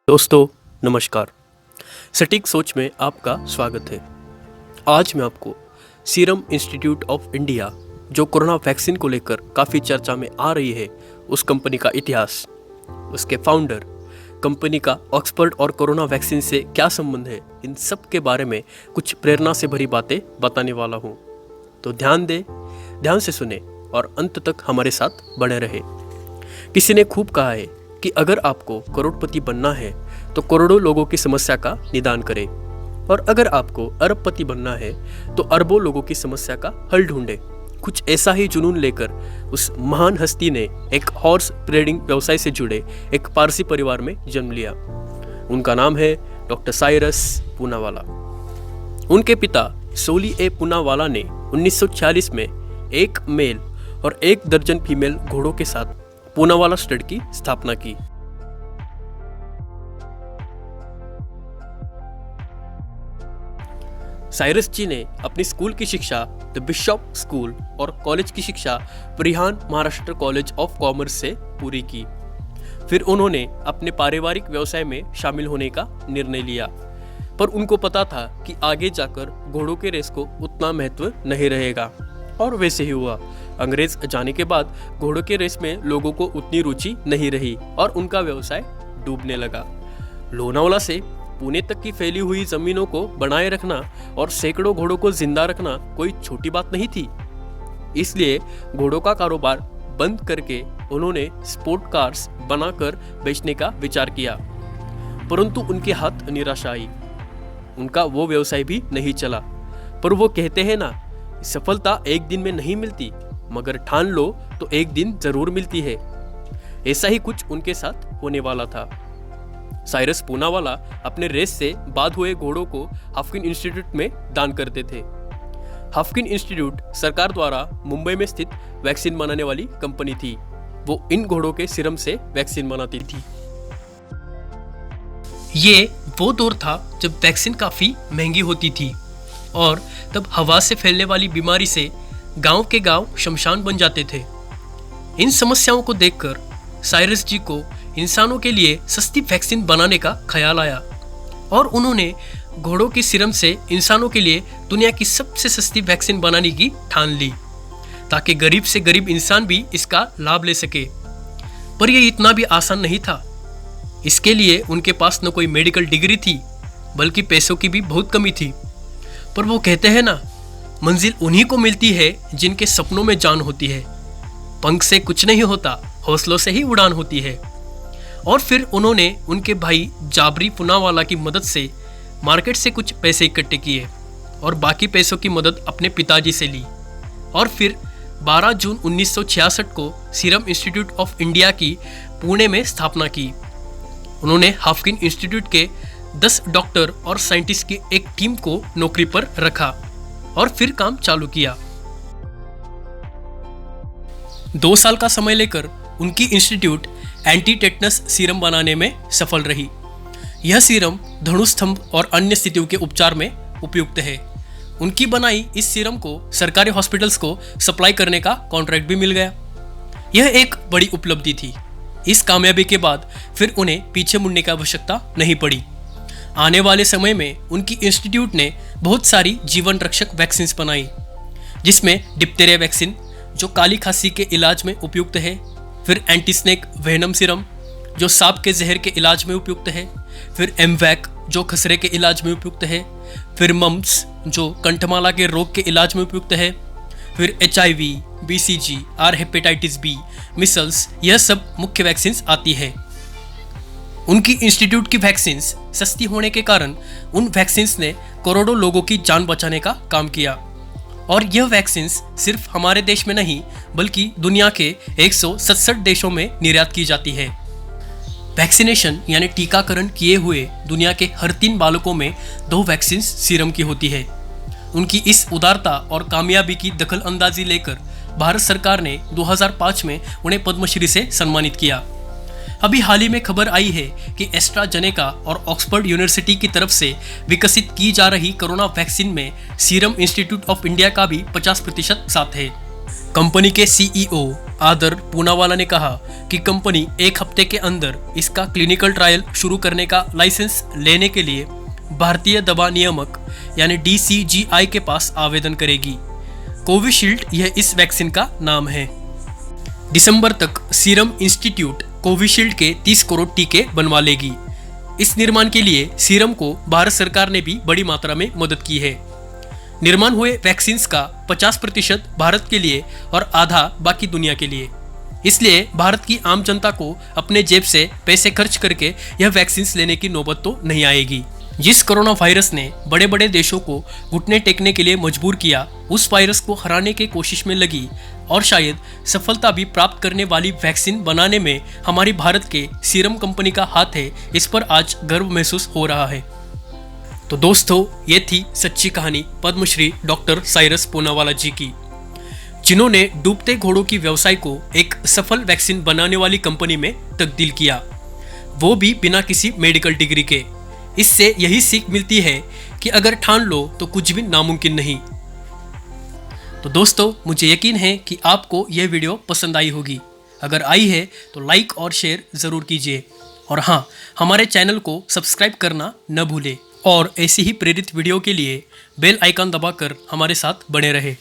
दोस्तों नमस्कार। सटीक सोच में आपका स्वागत है। आज मैं आपको सीरम इंस्टीट्यूट ऑफ इंडिया जो कोरोना वैक्सीन को लेकर काफ़ी चर्चा में आ रही है, उस कंपनी का इतिहास, उसके फाउंडर, कंपनी का ऑक्सफोर्ड और कोरोना वैक्सीन से क्या संबंध है, इन सब के बारे में कुछ प्रेरणा से भरी बातें बताने वाला हूँ। तो ध्यान से सुने और अंत तक हमारे साथ बने रहे। किसी ने खूब कहा है कि अगर आपको करोड़पति बनना है तो करोड़ों लोगों की समस्या का निदान करें, और अगर आपको अरबपति बनना है तो अरबों लोगों की समस्या का हल ढूंढे। कुछ ऐसा ही जुनून लेकर उस महान हस्ती ने एक हॉर्स ब्रीडिंग व्यवसाय से जुड़े एक पारसी परिवार में जन्म लिया। उनका नाम है डॉक्टर साइरस पूनावाला। उनके पिता सोली ए पूनावाला ने 1946 में एक मेल और 1 दर्जन फीमेल घोड़ों के साथ पूनावाला स्टड की स्थापना की। साइरस जी ने अपनी स्कूल की शिक्षा द बिशप स्कूल और कॉलेज की शिक्षा Parihan Maharashtra college of commerce से पूरी की। फिर उन्होंने अपने पारिवारिक व्यवसाय में शामिल होने का निर्णय लिया, पर उनको पता था कि आगे जाकर घोड़ों के रेस को उतना महत्व नहीं रहेगा, और वैसे ही हुआ। अंग्रेज जाने के बाद घोड़ों के रेस में लोगों को उतनी रुचि नहीं रही और उनका व्यवसाय डूबने लगा। लोनावाला से पुणे तक की फैली हुई जमीनों को बनाए रखना और सैकड़ों घोड़ों को जिंदा रखना कोई छोटी बात नहीं थी। इसलिए घोड़ों का कारोबार बंद करके उन्होंने स्पोर्ट कार्स बनाकर बेचने का विचार किया, परंतु उनके हाथ निराशा आई। उनका वो व्यवसाय भी नहीं चला। पर वो कहते हैं ना, सफलता एक दिन में नहीं मिलती, मगर ठान लो तो एक दिन जरूर मिलती है। ऐसा ही कुछ उनके साथ होने वाला था। साइरस पूनावाला अपने रेस से बाद हुए घोड़ों को हाफकिन इंस्टीट्यूट में दान करते थे। हाफकिन इंस्टीट्यूट सरकार द्वारा मुंबई में स्थित वैक्सीन बनाने वाली कंपनी थी। वो इन घोड़ों के सीरम से वैक्सीन बनाती थी। ये वो दौर था जब वैक्सीन काफी महंगी होती थी, और तब हवा से फैलने वाली बीमारी से गांव के गांव शमशान बन जाते थे। इन समस्याओं को देखकर साइरस जी को इंसानों के लिए सस्ती वैक्सीन बनाने का ख्याल आया, और उन्होंने घोड़ों की सीरम से इंसानों के लिए दुनिया की सबसे सस्ती वैक्सीन बनाने की ठान ली, ताकि गरीब से गरीब इंसान भी इसका लाभ ले सके। पर यह इतना भी आसान नहीं था। इसके लिए उनके पास न कोई मेडिकल डिग्री थी, बल्कि पैसों की भी बहुत कमी थी। पर वो कहते हैं ना, मंजिल उन्हीं को मिलती है जिनके सपनों में जान होती है। पंख से कुछ नहीं होता, हौसलों से ही उड़ान होती है। और फिर उन्होंने उनके भाई जाबरी पूनावाला की मदद से मार्केट से कुछ पैसे इकट्ठे किए और बाकी पैसों की मदद अपने पिताजी से ली, और फिर 12 जून 1966 को सीरम इंस्टीट्यूट ऑफ इंडिया की पुणे में स्थापना की। उन्होंने हाफकिन इंस्टीट्यूट के 10 डॉक्टर और साइंटिस्ट की एक टीम को नौकरी पर रखा और फिर काम चालू किया। 2 साल का समय लेकर उनकी इंस्टीट्यूट एंटी टेटनस सीरम बनाने में सफल रही। यह सीरम धनुस्तंभ और अन्य स्थितियों के उपचार में उपयुक्त है। उनकी बनाई इस सीरम को सरकारी हॉस्पिटल्स को सप्लाई करने का कॉन्ट्रैक्ट भी मिल गया। यह एक बड़ी उपलब्धि थी। इस कामयाबी के बाद फिर उन्हें पीछे मुड़ने की आवश्यकता नहीं पड़ी। आने वाले समय में उनकी इंस्टीट्यूट ने बहुत सारी जीवन रक्षक वैक्सीन बनाई, जिसमें डिप्थेरिया वैक्सीन जो काली खांसी के इलाज में उपयुक्त है, फिर एंटी स्नेक वेनम सीरम जो सांप के जहर के इलाज में उपयुक्त है, फिर एमवैक जो खसरे के इलाज में उपयुक्त है, फिर मम्प्स जो कंठमाला के रोग के इलाज में उपयुक्त है, फिर HIV, BCG और हेपेटाइटिस B, मिसल्स, यह सब मुख्य वैक्सीन आती है। उनकी इंस्टीट्यूट की वैक्सीन सस्ती होने के कारण उन वैक्सीन ने करोड़ों लोगों की जान बचाने का काम किया, और यह वैक्सीन सिर्फ हमारे देश में नहीं बल्कि दुनिया के 167 देशों में निर्यात की जाती है। वैक्सीनेशन यानी टीकाकरण किए हुए दुनिया के हर 3 बालकों में 2 वैक्सीन सीरम की होती है। उनकी इस उदारता और कामयाबी की दखल अंदाजी लेकर भारत सरकार ने 2005 में उन्हें पद्मश्री से सम्मानित किया। अभी हाल ही में खबर आई है कि एस्ट्राजेनेका और ऑक्सफोर्ड यूनिवर्सिटी की तरफ से विकसित की जा रही कोरोना वैक्सीन में सीरम इंस्टीट्यूट ऑफ इंडिया का भी 50% साथ है। कंपनी के CEO आदर पूनावाला ने कहा कि कंपनी 1 हफ्ते के अंदर इसका क्लिनिकल ट्रायल शुरू करने का लाइसेंस लेने के लिए भारतीय दवा नियामक यानी DCGI के पास आवेदन करेगी। कोविशील्ड यह इस वैक्सीन का नाम है। दिसंबर तक सीरम इंस्टीट्यूट कोविशील्ड के 30 करोड़ टीके बनवा लेगी। इस निर्माण के लिए सीरम को भारत सरकार ने भी बड़ी मात्रा में मदद की है। निर्माण हुए वैक्सीन्स का 50% भारत के लिए और आधा बाकी दुनिया के लिए। इसलिए भारत की आम जनता को अपने जेब से पैसे खर्च करके यह वैक्सीन्स लेने की नौबत तो नहीं आएगी। जिस कोरोना वायरस ने बड़े बड़े देशों को घुटने टेकने के लिए मजबूर किया, उस वायरस को हराने की कोशिश में लगी और शायद सफलता भी प्राप्त करने वाली वैक्सीन बनाने में हमारी भारत के सीरम कंपनी का हाथ है, इस पर आज गर्व महसूस हो रहा है। तो दोस्तों, ये थी सच्ची कहानी पद्मश्री डॉक्टर साइरस पूनावाला जी की, जिन्होंने डूबते घोड़ों की व्यवसाय को एक सफल वैक्सीन बनाने वाली कंपनी में तब्दील किया, वो भी बिना किसी मेडिकल डिग्री के। इससे यही सीख मिलती है कि अगर ठान लो तो कुछ भी नामुमकिन नहीं। तो दोस्तों, मुझे यकीन है कि आपको यह वीडियो पसंद आई होगी। अगर आई है तो लाइक और शेयर ज़रूर कीजिए और हाँ, हमारे चैनल को सब्सक्राइब करना न भूलें और ऐसी ही प्रेरित वीडियो के लिए बेल आइकन दबाकर हमारे साथ बने रहे।